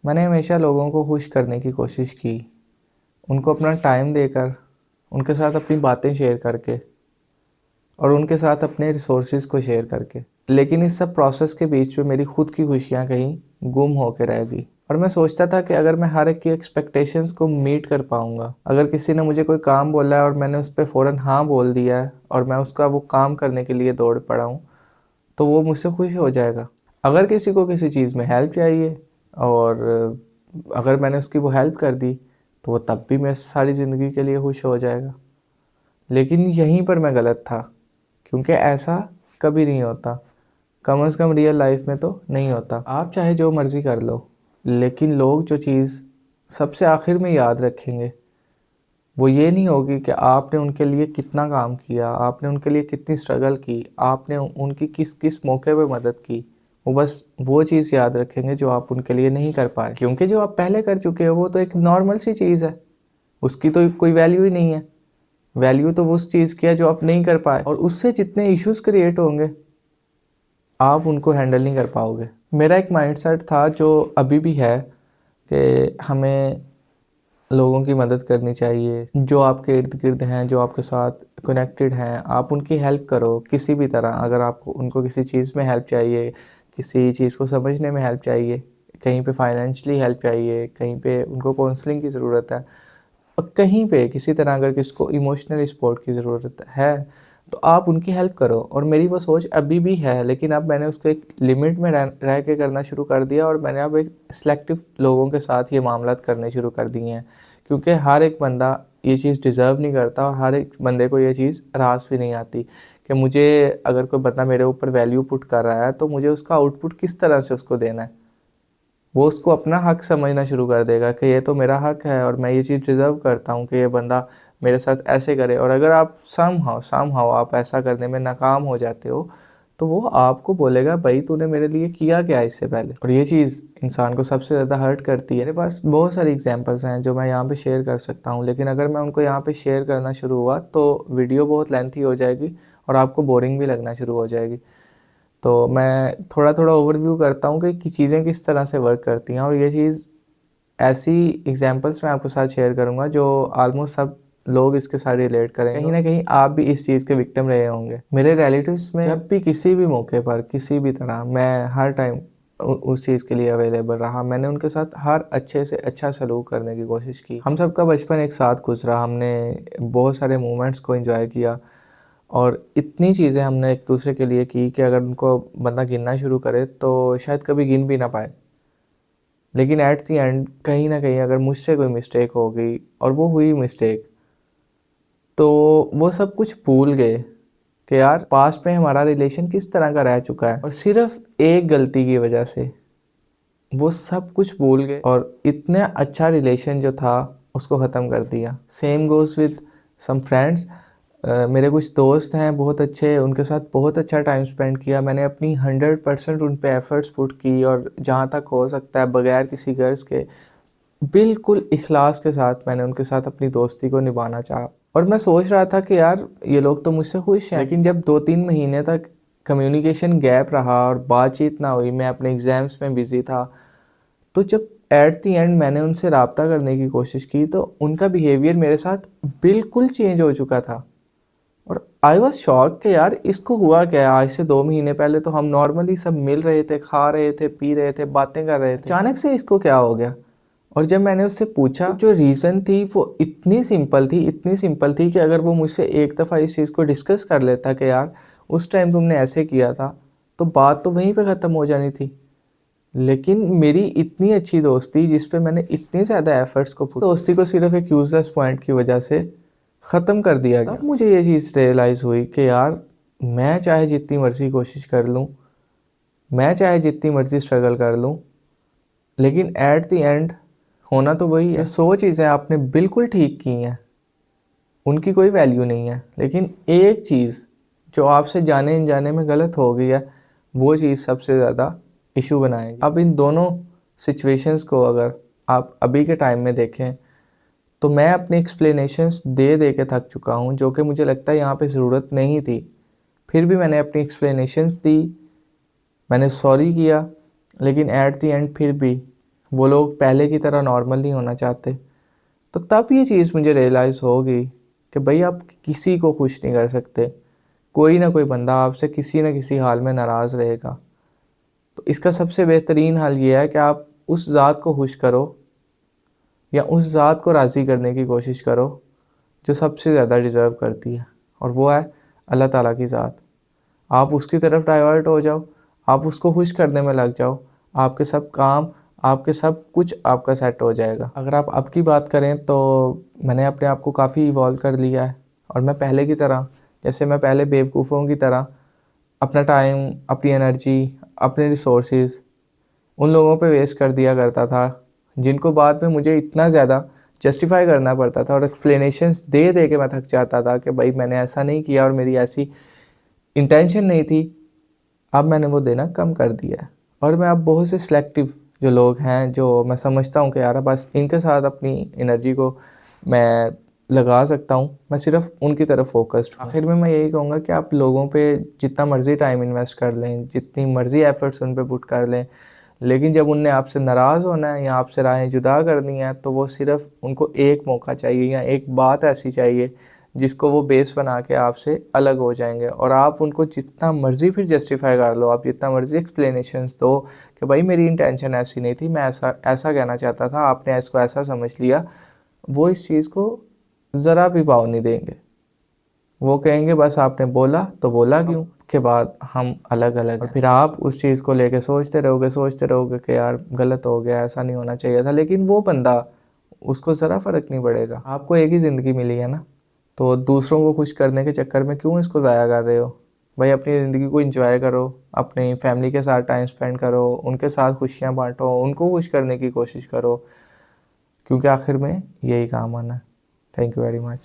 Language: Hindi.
मैंने हमेशा लोगों को खुश करने की कोशिश की, उनको अपना टाइम देकर, उनके साथ अपनी बातें शेयर करके और उनके साथ अपने रिसोर्सेज को शेयर करके। लेकिन इस सब प्रोसेस के बीच में मेरी खुद की खुशियाँ कहीं गुम होकर रह गई। और मैं सोचता था कि अगर मैं हर एक की एक्सपेक्टेशंस को मीट कर पाऊँगा, अगर किसी ने मुझे कोई काम बोला है और मैंने उस पर फ़ौरन हाँ बोल दिया है और मैं उसका वो काम करने के लिए दौड़ पड़ा हूँ, तो वो मुझसे खुश हो जाएगा। अगर किसी को किसी चीज़ में हेल्प चाहिए और अगर मैंने उसकी वो हेल्प कर दी, तो वो तब भी मेरे से सारी ज़िंदगी के लिए खुश हो जाएगा। लेकिन यहीं पर मैं गलत था, क्योंकि ऐसा कभी नहीं होता, कम से कम रियल लाइफ में तो नहीं होता। आप चाहे जो मर्ज़ी कर लो, लेकिन लोग जो चीज़ सबसे आखिर में याद रखेंगे वो ये नहीं होगी कि आपने उनके लिए कितना काम किया, आपने उनके लिए कितनी स्ट्रगल की, आपने उनकी किस किस मौके पे मदद की। वो बस वो चीज़ याद रखेंगे जो आप उनके लिए नहीं कर पाए, क्योंकि जो आप पहले कर चुके हो वो तो एक नॉर्मल सी चीज़ है, उसकी तो कोई वैल्यू ही नहीं है। वैल्यू तो उस चीज़ की है जो आप नहीं कर पाए, और उससे जितने इश्यूज क्रिएट होंगे आप उनको हैंडल नहीं कर पाओगे। मेरा एक माइंडसेट था जो अभी भी है कि हमें लोगों की मदद करनी चाहिए, जो आपके इर्द गिर्द हैं, जो आपके साथ कनेक्टेड हैं, आप उनकी हेल्प करो किसी भी तरह। अगर आपको उनको किसी चीज़ में हेल्प चाहिए, किसी चीज़ को समझने में हेल्प चाहिए, कहीं पे फाइनेंशियली हेल्प चाहिए, कहीं पे उनको काउंसलिंग की ज़रूरत है, और कहीं पे किसी तरह अगर किसको इमोशनल सपोर्ट की ज़रूरत है, तो आप उनकी हेल्प करो। और मेरी वो सोच अभी भी है, लेकिन अब मैंने उसको एक लिमिट में रह के करना शुरू कर दिया, और मैंने अब एक सिलेक्टिव लोगों के साथ ये मामलात करने शुरू कर दिए हैं, क्योंकि हर एक बंदा ये चीज़ डिज़र्व नहीं करता, और हर एक बंदे को ये चीज़ रास भी नहीं आती कि मुझे, अगर कोई बंदा मेरे ऊपर वैल्यू पुट कर रहा है तो मुझे उसका आउटपुट किस तरह से उसको देना है। वो उसको अपना हक समझना शुरू कर देगा कि ये तो मेरा हक है और मैं ये चीज़ डिज़र्व करता हूँ कि ये बंदा मेरे साथ ऐसे करे। और अगर आप समहाउ आप ऐसा करने में नाकाम हो जाते हो, तो वो आपको बोलेगा भाई तूने मेरे लिए किया क्या इससे पहले। और ये चीज़ इंसान को सबसे ज़्यादा हर्ट करती है। मेरे पास बहुत सारी एग्जांपल्स हैं जो मैं यहाँ पे शेयर कर सकता हूँ, लेकिन अगर मैं उनको यहाँ पे शेयर करना शुरू हुआ तो वीडियो बहुत लेंथी हो जाएगी और आपको बोरिंग भी लगना शुरू हो जाएगी। तो मैं थोड़ा थोड़ा ओवरव्यू करता हूँ कि चीज़ें किस तरह से वर्क करती हैं, और ये चीज़ ऐसी एग्जांपल्स मैं आपके साथ शेयर करूँगा जो ऑलमोस्ट सब लोग इसके साथ रिलेट करेंगे। कहीं ना कहीं आप भी इस चीज़ के विक्टिम रहे होंगे। मेरे रिलेटिव्स में जब भी किसी भी मौके पर किसी भी तरह, मैं हर टाइम उस चीज़ के लिए अवेलेबल रहा। मैंने उनके साथ हर अच्छे से अच्छा सलूक करने की कोशिश की। हम सबका बचपन एक साथ गुजरा, हमने बहुत सारे मोमेंट्स को एंजॉय किया, और इतनी चीज़ें हमने एक दूसरे के लिए की कि अगर उनको बंदा गिनना शुरू करे तो शायद कभी गिन भी ना पाए। लेकिन एट दी एंड कहीं ना कहीं अगर मुझसे कोई मिस्टेक हो गई, और वो हुई मिस्टेक, तो वो सब कुछ भूल गए कि यार पास्ट में हमारा रिलेशन किस तरह का रह चुका है, और सिर्फ एक गलती की वजह से वो सब कुछ भूल गए और इतना अच्छा रिलेशन जो था उसको ख़त्म कर दिया। Same goes with some friends. मेरे कुछ दोस्त हैं बहुत अच्छे, उनके साथ बहुत अच्छा टाइम स्पेंड किया। मैंने अपनी 100% उन पे एफर्ट्स पुट की, और जहाँ तक हो सकता है बगैर किसी गर्ज के बिल्कुल इखलास के साथ मैंने उनके साथ अपनी दोस्ती को निभाना चाहा। और मैं सोच रहा था कि यार ये लोग तो मुझसे खुश हैं, लेकिन जब 2-3 महीने तक कम्युनिकेशन गैप रहा और बातचीत ना हुई, मैं अपने एग्ज़ाम्स में बिज़ी था, तो जब एट दी एंड मैंने उनसे रब्ता करने की कोशिश की तो उनका बिहेवियर मेरे साथ बिल्कुल चेंज हो चुका था। और आई वॉज शॉक कि यार इसको हुआ क्या है। आज से 2 महीने पहले तो हम नॉर्मली सब मिल रहे थे, खा रहे थे, पी रहे थे, बातें कर रहे थे, अचानक से इसको क्या हो गया। और जब मैंने उससे पूछा, जो रीज़न थी वो इतनी सिंपल थी, इतनी सिंपल थी कि अगर वो मुझसे एक दफ़ा इस चीज़ को डिस्कस कर लेता कि यार उस टाइम तुमने ऐसे किया था, तो बात तो वहीं पे ख़त्म हो जानी थी। लेकिन मेरी इतनी अच्छी दोस्ती जिस पे मैंने इतने ज़्यादा एफर्ट्स को दोस्ती को सिर्फ एक यूजलेस पॉइंट की वजह से ख़त्म कर दिया गया। तब मुझे ये चीज़ रियलाइज़ हुई कि यार मैं चाहे जितनी मर्ज़ी कोशिश कर लूँ, मैं चाहे जितनी मर्ज़ी स्ट्रगल कर लूँ, लेकिन एट द एंड होना तो वही है। 100 चीज़ें आपने बिल्कुल ठीक की हैं, उनकी कोई वैल्यू नहीं है, लेकिन एक चीज़ जो आपसे जाने अनजाने में गलत हो गई है, वो चीज़ सबसे ज़्यादा इशू बनाएगी। अब इन दोनों सिचुएशंस को अगर आप अभी के टाइम में देखें, तो मैं अपनी एक्सप्लेनेशंस दे दे के थक चुका हूँ, जो कि मुझे लगता है यहाँ पे ज़रूरत नहीं थी। फिर भी मैंने अपनी एक्सप्लेनेशंस दी, मैंने सॉरी किया, लेकिन एट द एंड फिर भी वो लोग पहले की तरह नॉर्मल नहीं होना चाहते। तो तब ये चीज़ मुझे रियलाइज़ होगी कि भाई आप किसी को खुश नहीं कर सकते। कोई ना कोई बंदा आपसे किसी न किसी हाल में नाराज़ रहेगा। तो इसका सबसे बेहतरीन हल ये है कि आप उस ज़ात को खुश करो या उस ज़ात को राज़ी करने की कोशिश करो जो सबसे ज़्यादा डिज़र्व करती है, और वो है अल्लाह ताला की ज़ात। आप उसकी तरफ डाइवर्ट हो जाओ, आप उसको खुश करने में लग जाओ, आपके सब काम, आपके सब कुछ आपका सेट हो जाएगा। अगर आप अब की बात करें तो मैंने अपने आप को काफ़ी इवॉल्व कर लिया है, और मैं पहले की तरह, जैसे मैं पहले बेवकूफ़ों की तरह अपना टाइम, अपनी एनर्जी, अपने रिसोर्सेज उन लोगों पे वेस्ट कर दिया करता था जिनको बाद में मुझे इतना ज़्यादा जस्टिफाई करना पड़ता था और एक्सप्लेनेशंस दे दे के मैं थक जाता था कि भाई मैंने ऐसा नहीं किया और मेरी ऐसी इंटेंशन नहीं थी। अब मैंने वो देना कम कर दिया है, और मैं अब बहुत से सिलेक्टिव जो लोग हैं, जो मैं समझता हूँ कि यार बस इनके साथ अपनी एनर्जी को मैं लगा सकता हूँ, मैं सिर्फ उनकी तरफ फोकस्ड हूँ। आखिर में मैं यही कहूँगा कि आप लोगों पे जितना मर्ज़ी टाइम इन्वेस्ट कर लें, जितनी मर्ज़ी एफर्ट्स उन पे पुट कर लें, लेकिन जब उनने आपसे नाराज़ होना है या आपसे राहें जुदा करनी है, तो वो सिर्फ उनको एक मौका चाहिए या एक बात ऐसी चाहिए जिसको वो बेस बना के आपसे अलग हो जाएंगे। और आप उनको जितना मर्ज़ी फिर जस्टिफाई कर लो, आप जितना मर्ज़ी एक्सप्लेनेशंस दो कि भाई मेरी इंटेंशन ऐसी नहीं थी, मैं ऐसा ऐसा कहना चाहता था, आपने इसको ऐसा समझ लिया, वो इस चीज़ को ज़रा भी भाव नहीं देंगे। वो कहेंगे बस आपने बोला तो बोला क्यों, के बाद हम अलग अलग हैं। और फिर आप उस चीज़ को लेके सोचते रहोगे कि यार गलत हो गया, ऐसा नहीं होना चाहिए था, लेकिन वो बंदा, उसको ज़रा फ़र्क नहीं पड़ेगा। आपको एक ही ज़िंदगी मिली है ना, तो दूसरों को खुश करने के चक्कर में क्यों इसको ज़ाया कर रहे हो। भाई अपनी ज़िंदगी को एंजॉय करो, अपनी फैमिली के साथ टाइम स्पेंड करो, उनके साथ खुशियाँ बांटो, उनको खुश करने की कोशिश करो, क्योंकि आखिर में यही काम आना है। Thank you very much.